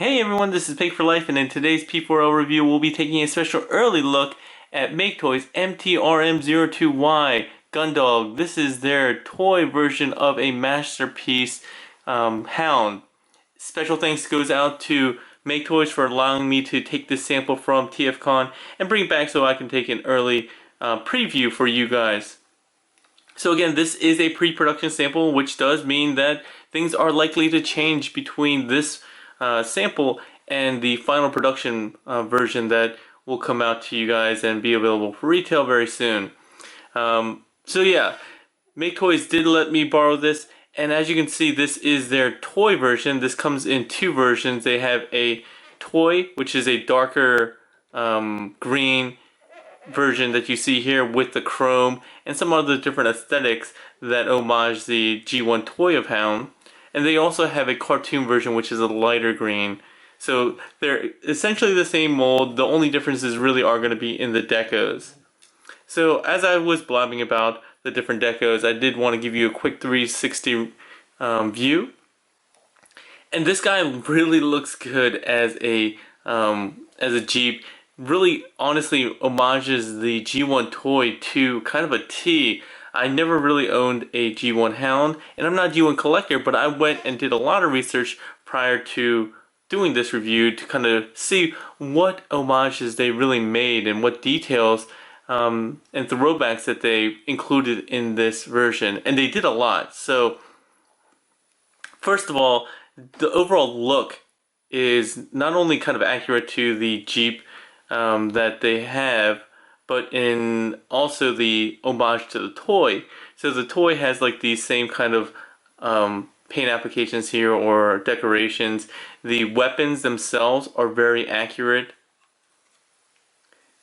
Hey everyone, this is Pig for Life, and in today's P4L review, we'll be taking a special early look at Maketoys MTRM-02Y Gundog. This is their toy version of a masterpiece Hound. Special thanks goes out to Maketoys for allowing me to take this sample from TFCon and bring it back so I can take an early preview for you guys. So again, this is a pre-production sample, which does mean that things are likely to change between this sample and the final production version that will come out to you guys and be available for retail very soon. So yeah, Maketoys did let me borrow this, and as you can see, this is their toy version. This comes in two versions. They have a toy, which is a darker green version that you see here with the chrome and some other different aesthetics that homage the G1 toy of Hound. And they also have a cartoon version, which is a lighter green. So they're essentially the same mold. The only differences really are going to be in the decos. So as I was blabbing about the different decos, I did want to give you a quick 360 view. And this guy really looks good as a Jeep. Really, honestly, homages the G1 toy to kind of a T. I never really owned a G1 Hound, and I'm not a G1 collector, but I went and did a lot of research prior to doing this review to kind of see what homages they really made and what details and throwbacks that they included in this version. And they did a lot. So, first of all, the overall look is not only kind of accurate to the Jeep that they have, but in also the homage to the toy. So the toy has like these same kind of paint applications here or decorations. The weapons themselves are very accurate.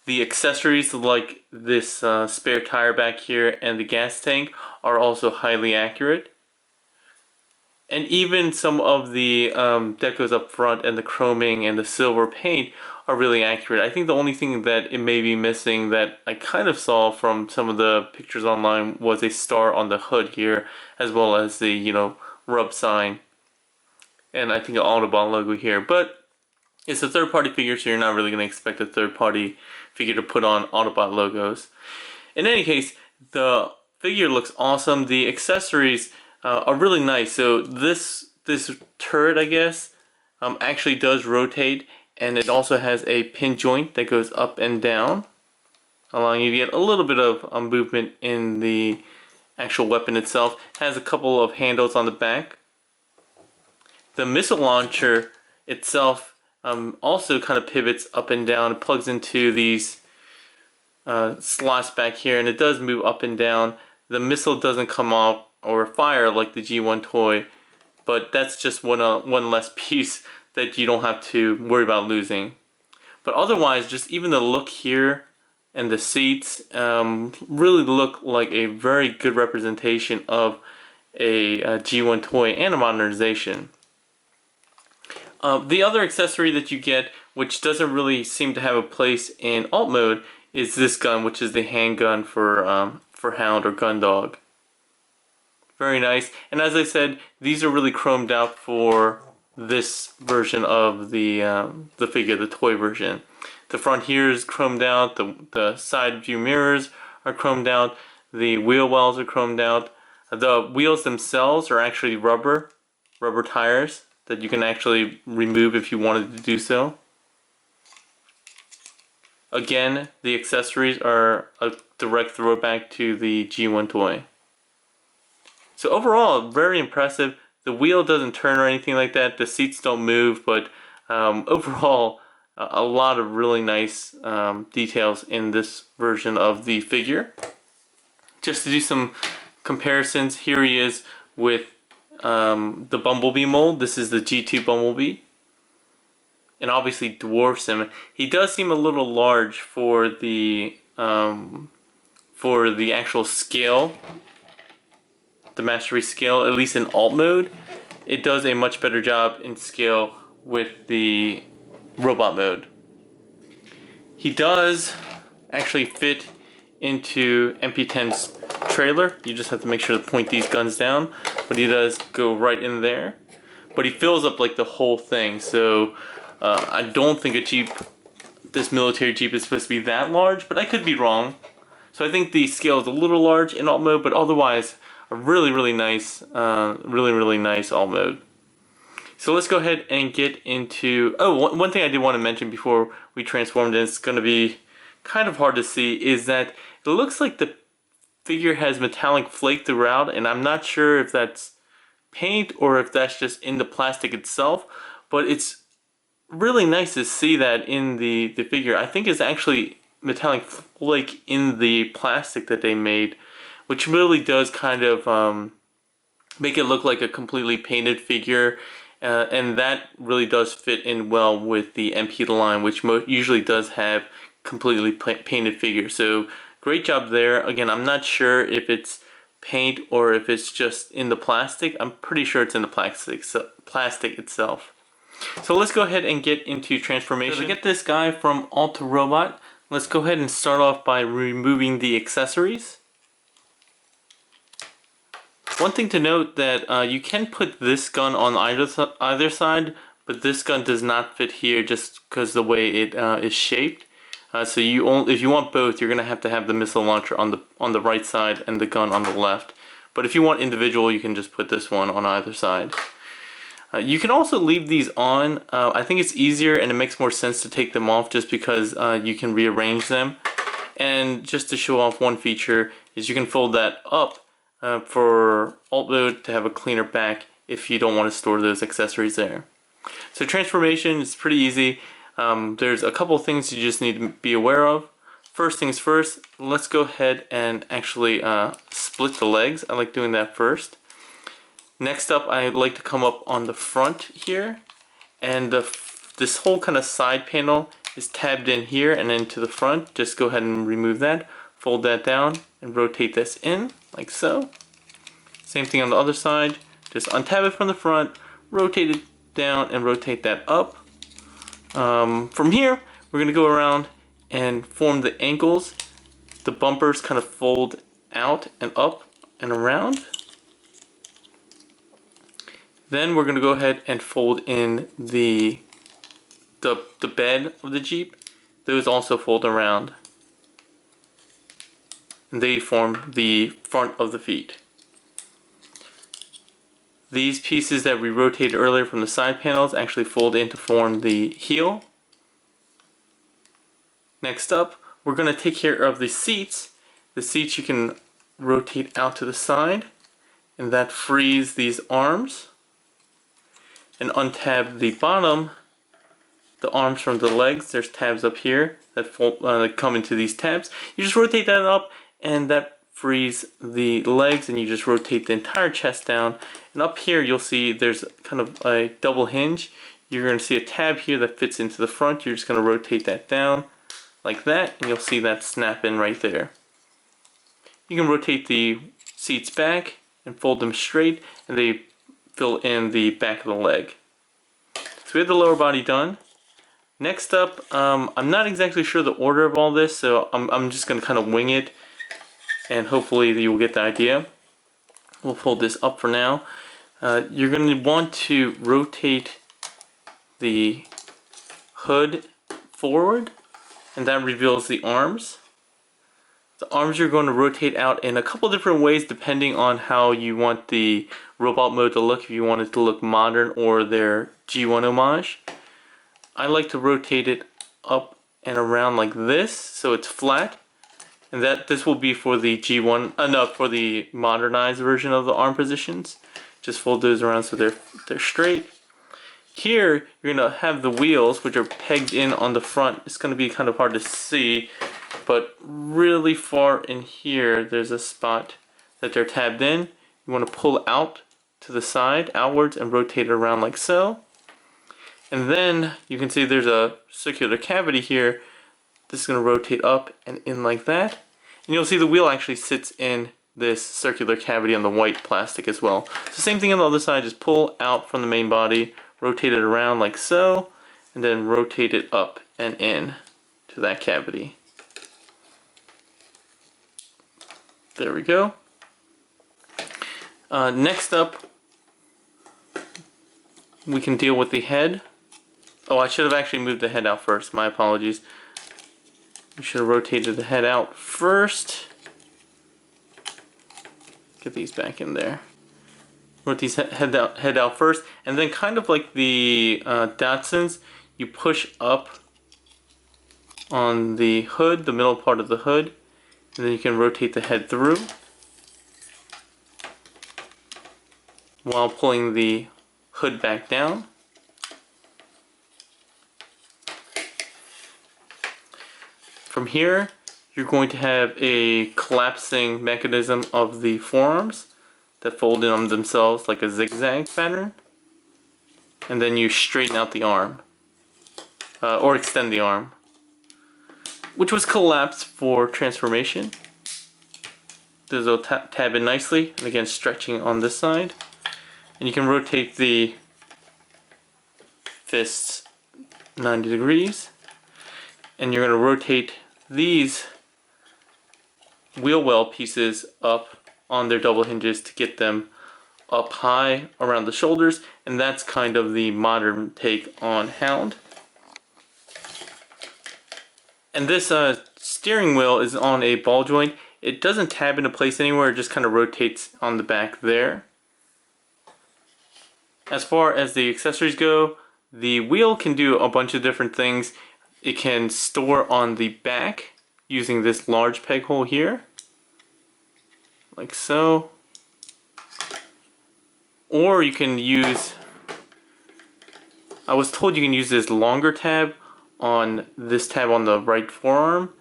The accessories like this spare tire back here and the gas tank are also highly accurate. And even some of the decos up front and the chroming and the silver paint are really accurate. I think the only thing that it may be missing that I kind of saw from some of the pictures online was a star on the hood here, as well as the, rub sign. And I think an Autobahn logo here. But it's a third-party figure, so you're not really going to expect a third-party figure to put on Autobahn logos. In any case, the figure looks awesome. The accessories are really nice. So this turret, I guess, actually does rotate, and it also has a pin joint that goes up and down, allowing you to get a little bit of movement in the actual weapon itself. It has a couple of handles on the back. The missile launcher itself also kind of pivots up and down. It plugs into these slots back here, and it does move up and down. The missile doesn't come off or fire like the G1 toy, but that's just one less piece that you don't have to worry about losing. But otherwise, just even the look here and the seats really look like a very good representation of a G1 toy and a modernization. The other accessory that you get, which doesn't really seem to have a place in alt mode, is this gun, which is the handgun for Hound or Gundog. Very nice. And as I said, these are really chromed out for this version of the figure, the toy version. The front here is chromed out. The side view mirrors are chromed out. The wheel wells are chromed out. The wheels themselves are actually rubber tires that you can actually remove if you wanted to do so. Again, the accessories are a direct throwback to the G1 toy. So overall, very impressive. The wheel doesn't turn or anything like that. The seats don't move, but overall, a lot of really nice details in this version of the figure. Just to do some comparisons, here he is with the Bumblebee mold. This is the G2 Bumblebee, and obviously dwarfs him. He does seem a little large for the actual scale. The mastery scale, at least in alt mode, it does a much better job in scale with the robot mode. He does actually fit into MP10's trailer. You just have to make sure to point these guns down, but he does go right in there. but he fills up like the whole thing. So I don't think this military Jeep is supposed to be that large, but I could be wrong. So I think the scale is a little large in alt mode, but otherwise a really nice, really nice alt mode. So let's go ahead and get into, one thing I did want to mention before we transformed, and it's going to be kind of hard to see, is that it looks like the figure has metallic flake throughout, and I'm not sure if that's paint or if that's just in the plastic itself, but it's really nice to see that in the figure. I think it's actually metallic flake in the plastic that they made, which really does kind of make it look like a completely painted figure. And that really does fit in well with the MP line, which usually does have completely painted figures. So great job there. Again, I'm not sure if it's paint or if it's just in the plastic. I'm pretty sure it's in the plastic itself. So let's go ahead and get into transformation. So to get this guy from alt to robot, let's go ahead and start off by removing the accessories. One thing to note that you can put this gun on either side, but this gun does not fit here just because the way it is shaped. So if you want both, you're gonna have to have the missile launcher on the right side and the gun on the left. But if you want individual, you can just put this one on either side. You can also leave these on. I think it's easier and it makes more sense to take them off just because you can rearrange them. And just to show off one feature is you can fold that up for alt mode to have a cleaner back if you don't want to store those accessories there. So transformation is pretty easy. There's a couple things you just need to be aware of. First things first, let's go ahead and actually split the legs. I like doing that first. Next up, I like to come up on the front here, and this whole kind of side panel is tabbed in here and then to the front. Just go ahead and remove that, fold that down, and rotate this in like so. Same thing on the other side. Just untab it from the front, rotate it down, and rotate that up. From here, we're going to go around and form the ankles. The bumpers kind of fold out and up and around. Then we're going to go ahead and fold in the bed of the Jeep. Those also fold around. And they form the front of the feet. These pieces that we rotated earlier from the side panels actually fold in to form the heel. Next up, we're going to take care of the seats. The seats you can rotate out to the side, and that frees these arms. And untab the bottom, the arms from the legs. There's tabs up here that come into these tabs. You just rotate that up, and that frees the legs, and you just rotate the entire chest down. And up here, you'll see there's kind of a double hinge. You're going to see a tab here that fits into the front. You're just going to rotate that down like that, and you'll see that snap in right there. You can rotate the seats back and fold them straight, and they fill in the back of the leg. So we have the lower body done. Next up, I'm not exactly sure the order of all this, so I'm just going to kind of wing it, and hopefully you'll get the idea. We'll fold this up for now. You're going to want to rotate the hood forward, and that reveals the arms. The arms you're going to rotate out in a couple different ways depending on how you want the robot mode to look, if you want it to look modern or their G1 homage. I like to rotate it up and around like this so it's flat, and this will be for the G1, for the modernized version of the arm positions. Just fold those around so they're straight. Here you're going to have the wheels, which are pegged in on the front. It's going to be kind of hard to see, but really far in here there's a spot that they're tabbed in. You want to pull out to the side outwards and rotate it around like so. And then you can see there's a circular cavity here. This is going to rotate up and in like that. And you'll see the wheel actually sits in this circular cavity on the white plastic as well. So same thing on the other side, just pull out from the main body, rotate it around like so, and then rotate it up and in to that cavity. There we go. we can deal with the head. Oh, I should have actually moved the head out first. My apologies. We should have rotated the head out first. Get these back in there. Rotate these head out first, and then kind of like the Datsuns, you push up on the hood, the middle part of the hood, and then you can rotate the head through while pulling the hood back down. From here, you're going to have a collapsing mechanism of the forearms that fold in on themselves like a zigzag pattern, and then you straighten out the arm, or extend the arm, which was collapsed for transformation. Those will tab in nicely, and again stretching on this side, and you can rotate the fists 90 degrees, and you're going to rotate these wheel well pieces up on their double hinges to get them up high around the shoulders, and that's kind of the modern take on Hound. And this steering wheel is on a ball joint. It doesn't tab into place anywhere, it just kind of rotates on the back there. As far as the accessories go, the wheel can do a bunch of different things. It can store on the back using this large peg hole here, like so. Or you can use, I was told you can use this longer tab on this tab on the right forearm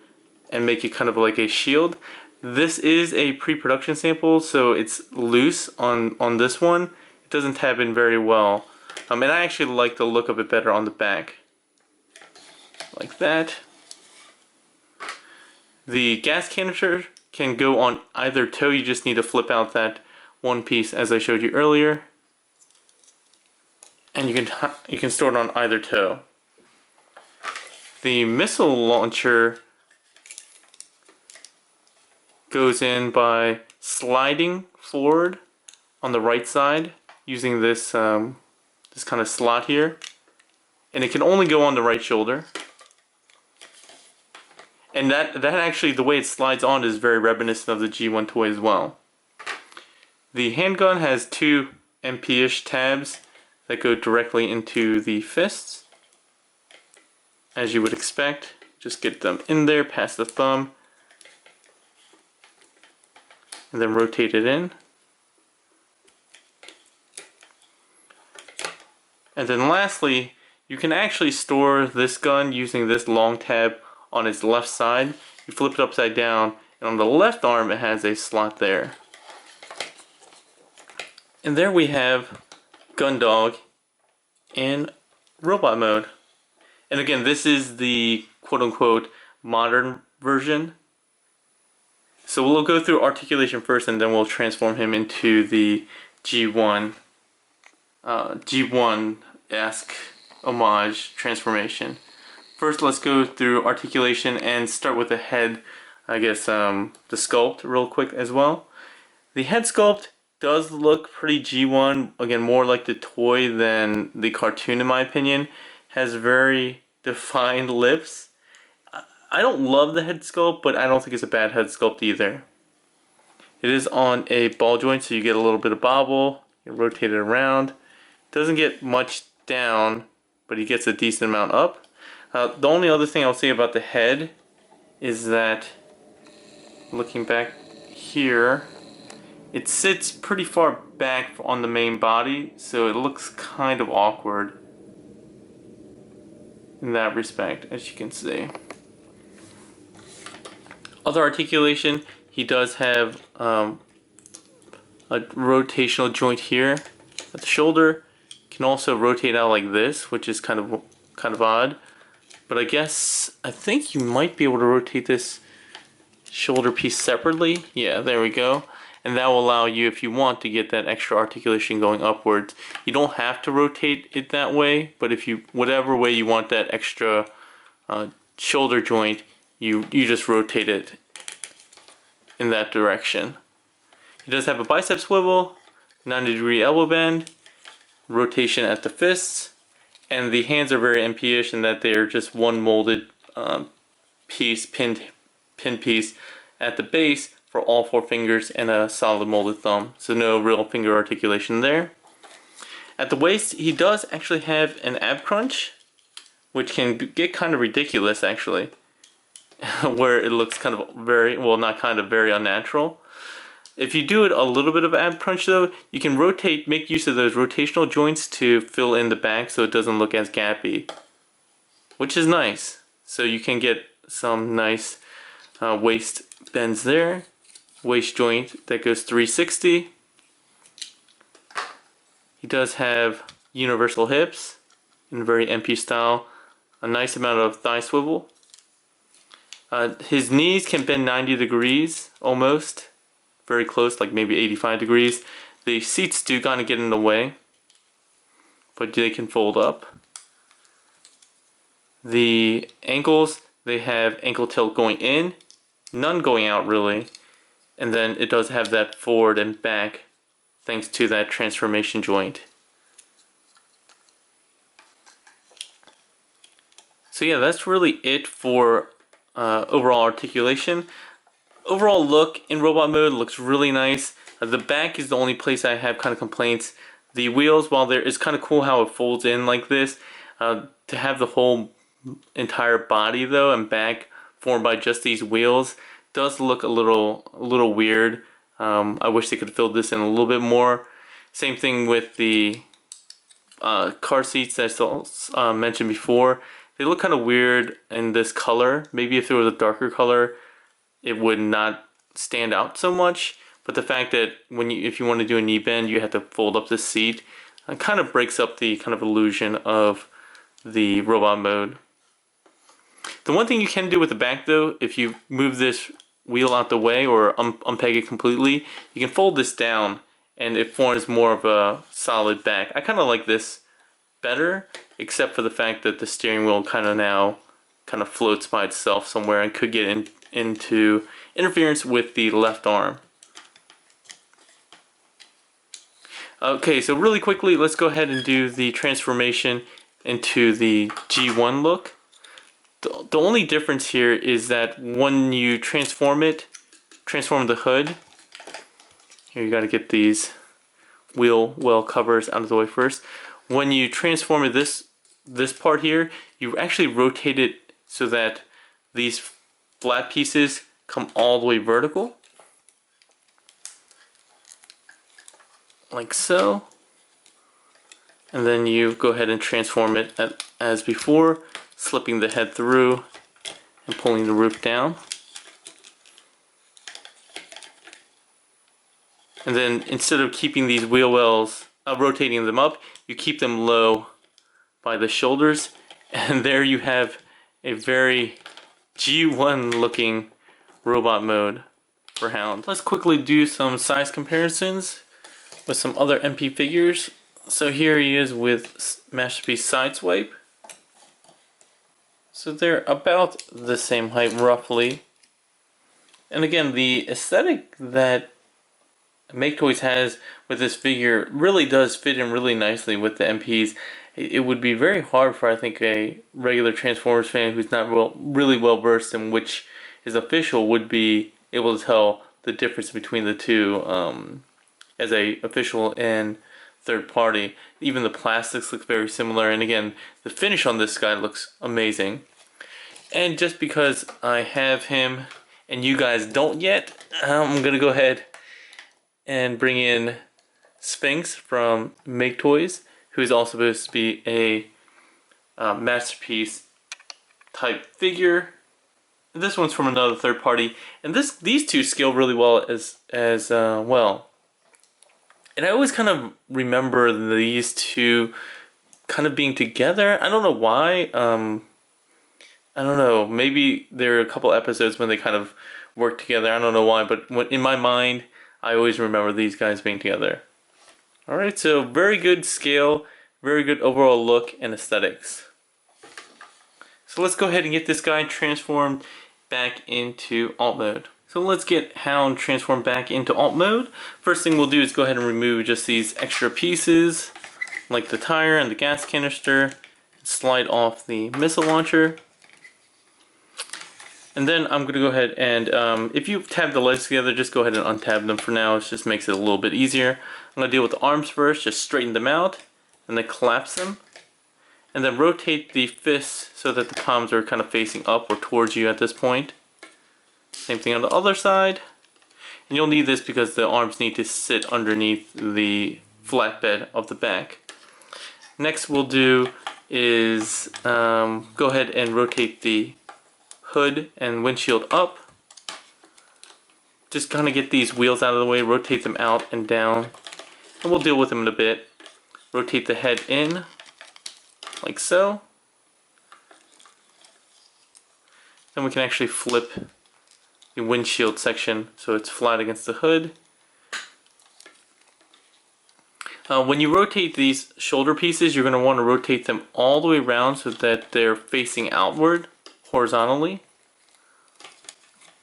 and make it kind of like a shield. This is a pre-production sample, so it's loose on this one. It doesn't tab in very well. And I actually like the look of it better on the back. Like that. The gas canister can go on either toe. You just need to flip out that one piece as I showed you earlier, and you can store it on either toe. The missile launcher goes in by sliding forward on the right side using this this kind of slot here, and it can only go on the right shoulder. And that actually, the way it slides on is very reminiscent of the G1 toy as well. The handgun has two MP-ish tabs that go directly into the fists, as you would expect. Just get them in there past the thumb, and then rotate it in. And then lastly, you can actually store this gun using this long tab on its left side. You flip it upside down, and on the left arm it has a slot there. And there we have Gundog in robot mode. And again, this is the quote-unquote modern version. So we'll go through articulation first, and then we'll transform him into the G1-esque homage transformation. First, let's go through articulation and start with the head, I guess, the sculpt real quick as well. The head sculpt does look pretty G1, again, more like the toy than the cartoon in my opinion. Has very defined lips. I don't love the head sculpt, but I don't think it's a bad head sculpt either. It is on a ball joint, so you get a little bit of bobble. You rotate it around. Doesn't get much down, but he gets a decent amount up. The only other thing I'll say about the head is that, looking back here, it sits pretty far back on the main body, so it looks kind of awkward in that respect, as you can see. Other articulation, he does have a rotational joint here at the shoulder. Can also rotate out like this, which is kind of odd. But I think you might be able to rotate this shoulder piece separately. Yeah, there we go. And that will allow you, if you want, to get that extra articulation going upwards. You don't have to rotate it that way, but if you, whatever way you want that extra shoulder joint, you just rotate it in that direction. He does have a bicep swivel, 90-degree elbow bend, rotation at the fists, and the hands are very MP-ish in that they are just one molded piece, pin piece at the base for all 4 fingers and a solid molded thumb. So no real finger articulation there. At the waist, he does actually have an ab crunch, which can get kind of ridiculous actually, where it looks kind of very, well, not kind of, very unnatural. If you do it a little bit of ab crunch though, you can rotate, make use of those rotational joints to fill in the back so it doesn't look as gappy, which is nice. So you can get some nice waist bends there. Waist joint that goes 360. He does have universal hips in a very MP style. A nice amount of thigh swivel. His knees can bend 90 degrees almost. Very close, like maybe 85 degrees. The seats do kind of get in the way, but they can fold up. The ankles, they have ankle tilt going in, none going out really. And then it does have that forward and back thanks to that transformation joint. So yeah, that's really it for overall articulation. Overall look in robot mode looks really nice. The back is the only place I have kind of complaints. The wheels, while there is kind of cool how it folds in like this, to have the whole entire body though and back formed by just these wheels does look a little weird. I wish they could have filled this in a little bit more. Same thing with the car seats that I mentioned before. They look kind of weird in this color. Maybe if it was a darker color, it would not stand out so much. But the fact that if you want to do a knee bend, you have to fold up the seat, it kind of breaks up the kind of illusion of the robot mode. The one thing you can do with the back though, if you move this wheel out the way or unpeg it completely, you can fold this down and it forms more of a solid back. I kind of like this better, except for the fact that the steering wheel kind of floats by itself somewhere and could get into interference with the left arm. Okay, so really quickly, let's go ahead and do the transformation into the G1 look. The only difference here is that when you transform the hood, here you got to get these wheel well covers out of the way first. When you transform it, this part here, you actually rotate it so that these flat pieces come all the way vertical, like so. And then you go ahead and transform it as before, slipping the head through and pulling the roof down. And then instead of keeping these wheel wells, rotating them up, you keep them low by the shoulders, and there you have a very G1 looking robot mode for Hound. Let's quickly do some size comparisons with some other MP figures. So here he is with Masterpiece Sideswipe. So they're about the same height roughly. And again, the aesthetic that Maketoys has with this figure really does fit in really nicely with the MPs. It would be very hard for, I think, a regular Transformers fan who's not really well versed in which is official would be able to tell the difference between the two as a official and third party. Even the plastics look very similar, and again, the finish on this guy looks amazing. And just because I have him and you guys don't yet, I'm gonna go ahead and bring in Sphinx from Maketoys, who is also supposed to be a Masterpiece type figure. This one's from another third party, and these two scale really well as well. And I always kind of remember these two kind of being together. I don't know why. I don't know. Maybe there are a couple episodes when they kind of work together. I don't know why, but in my mind, I always remember these guys being together. Alright, so very good scale, very good overall look and aesthetics. So let's go ahead and get this guy transformed back into alt mode. So let's get Hound transformed back into alt mode. First thing we'll do is go ahead and remove just these extra pieces like the tire and the gas canister, slide off the missile launcher. And then I'm going to go ahead and, if you tab the legs together, just go ahead and untab them for now. It just makes it a little bit easier. I'm going to deal with the arms first, just straighten them out, and then collapse them. And then rotate the fists so that the palms are kind of facing up or towards you at this point. Same thing on the other side. And you'll need this because the arms need to sit underneath the flatbed of the back. Next we'll do is go ahead and rotate the hood and windshield up. Just kind of get these wheels out of the way, rotate them out and down. And we'll deal with them in a bit. Rotate the head in, like so. Then we can actually flip the windshield section so it's flat against the hood. When you rotate these shoulder pieces, you're going to want to rotate them all the way around so that they're facing outward horizontally.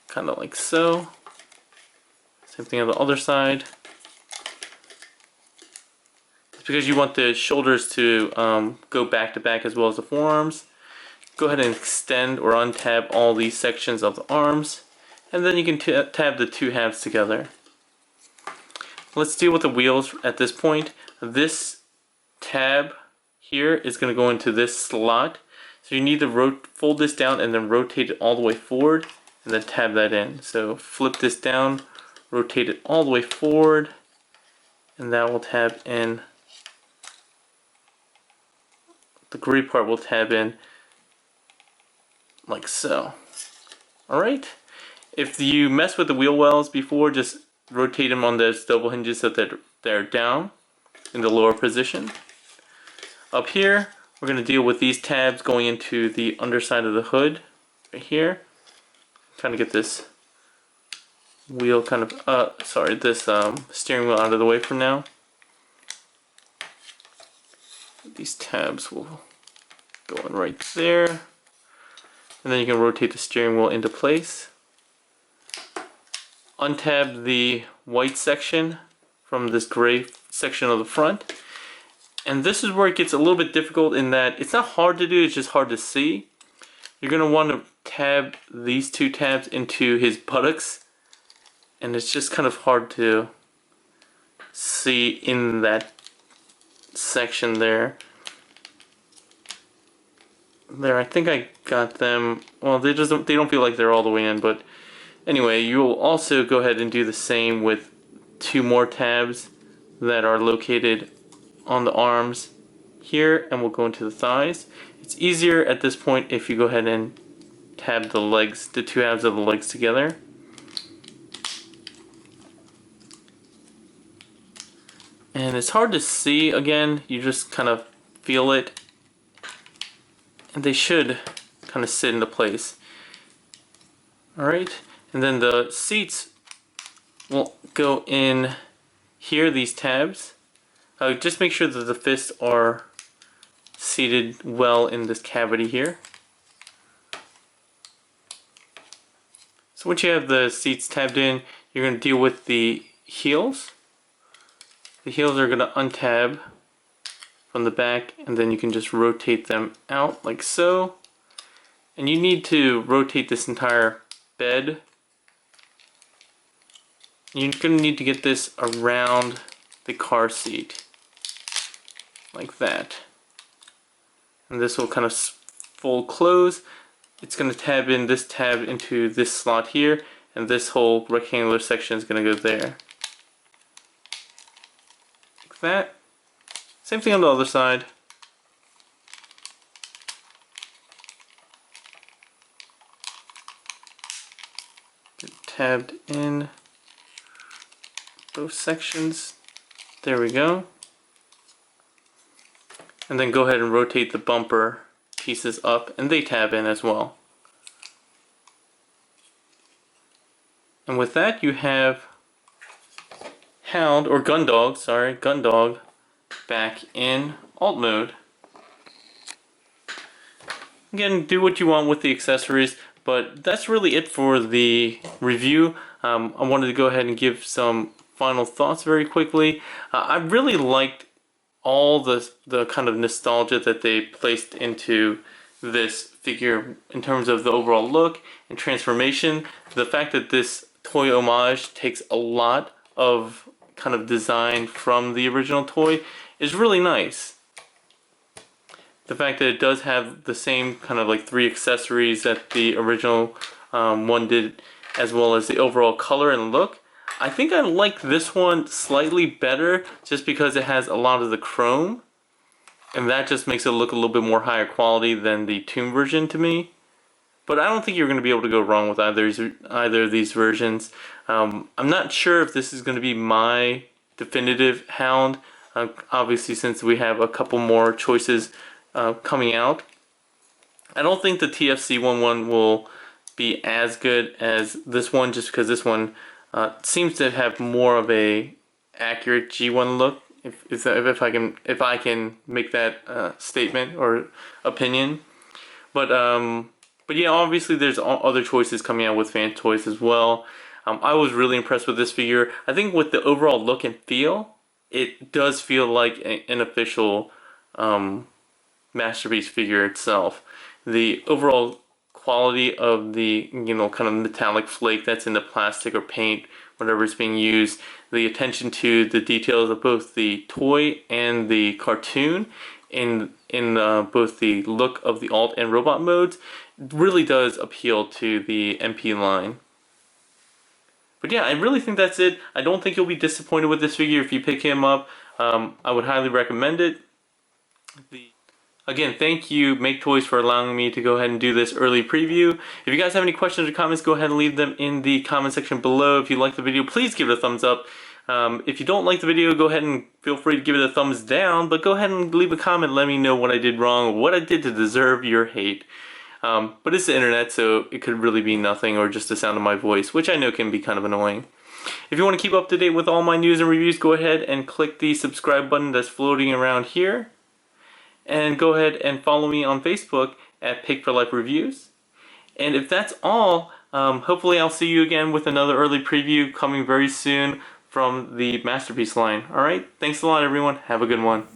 Kind of like so. Same thing on the other side. It's because you want the shoulders to go back to back as well as the forearms. Go ahead and extend or untab all these sections of the arms. And then you can tab the two halves together. Let's deal with the wheels at this point. This tab here is going to go into this slot. So you need to fold this down and then rotate it all the way forward and then tab that in. So flip this down, rotate it all the way forward, and that will tab in. The gray part will tab in like so. Alright? If you mess with the wheel wells before, just rotate them on those double hinges so that they're down in the lower position. Up here, we're going to deal with these tabs going into the underside of the hood, right here. Trying to get this wheel kind of, this steering wheel out of the way for now. These tabs will go in right there. And then you can rotate the steering wheel into place. Untab the white section from this gray section of the front. And this is where it gets a little bit difficult in that it's not hard to do, it's just hard to see. You're going to want to tab these two tabs into his buttocks. And it's just kind of hard to see in that section there. There, I think I got them. Well, they don't feel like they're all the way in, but anyway, you will also go ahead and do the same with two more tabs that are located on the arms here, and we'll go into the thighs. It's easier at this point if you go ahead and tab the legs, the two halves of the legs together. And it's hard to see again, you just kind of feel it. And they should kind of sit into place. Alright, and then the seats will go in here, these tabs. Just make sure that the fists are seated well in this cavity here. So once you have the seats tabbed in, you're going to deal with the heels. The heels are going to untab from the back, and then you can just rotate them out like so. And you need to rotate this entire bed. You're going to need to get this around the car seat like that. And this will kind of fold close. It's going to tab in this tab into this slot here, and this whole rectangular section is going to go there. Like that. Same thing on the other side. Get tabbed in both sections. There we go. And then go ahead and rotate the bumper pieces up, and they tab in as well. And with that, you have Gundog back in alt mode. Again, do what you want with the accessories, but that's really it for the review. I wanted to go ahead and give some final thoughts very quickly. I really liked all the kind of nostalgia that they placed into this figure in terms of the overall look and transformation. The fact that this toy homage takes a lot of kind of design from the original toy is really nice. The fact that it does have the same kind of like 3 accessories that the original one did, as well as the overall color and look. I think I like this one slightly better just because it has a lot of the chrome, and that just makes it look a little bit more higher quality than the Tomb version to me. But I don't think you're going to be able to go wrong with either of these versions. I'm not sure if this is going to be my definitive Hound, obviously since we have a couple more choices coming out. I don't think the TFC11 will be as good as this one, just because this one seems to have more of a accurate G1 look. If I can make that statement or opinion, but yeah, obviously there's other choices coming out with fan toys as well. I was really impressed with this figure. I think with the overall look and feel, it does feel like an official Masterpiece figure itself. The overall quality of the, you know, kind of metallic flake that's in the plastic or paint, whatever is being used, the attention to the details of both the toy and the cartoon in both the look of the alt and robot modes really does appeal to the MP line. But yeah, I really think that's it. I don't think you'll be disappointed with this figure if you pick him up. I would highly recommend it. Again, thank you, Maketoys, for allowing me to go ahead and do this early preview. If you guys have any questions or comments, go ahead and leave them in the comment section below. If you like the video, please give it a thumbs up. If you don't like the video, go ahead and feel free to give it a thumbs down, but go ahead and leave a comment, let me know what I did wrong, what I did to deserve your hate. But it's the internet, so it could really be nothing or just the sound of my voice, which I know can be kind of annoying. If you want to keep up to date with all my news and reviews, go ahead and click the subscribe button that's floating around here. And go ahead and follow me on Facebook at P4L Reviews. And if that's all, hopefully I'll see you again with another early preview coming very soon from the Masterpiece line. Alright, thanks a lot everyone, have a good one.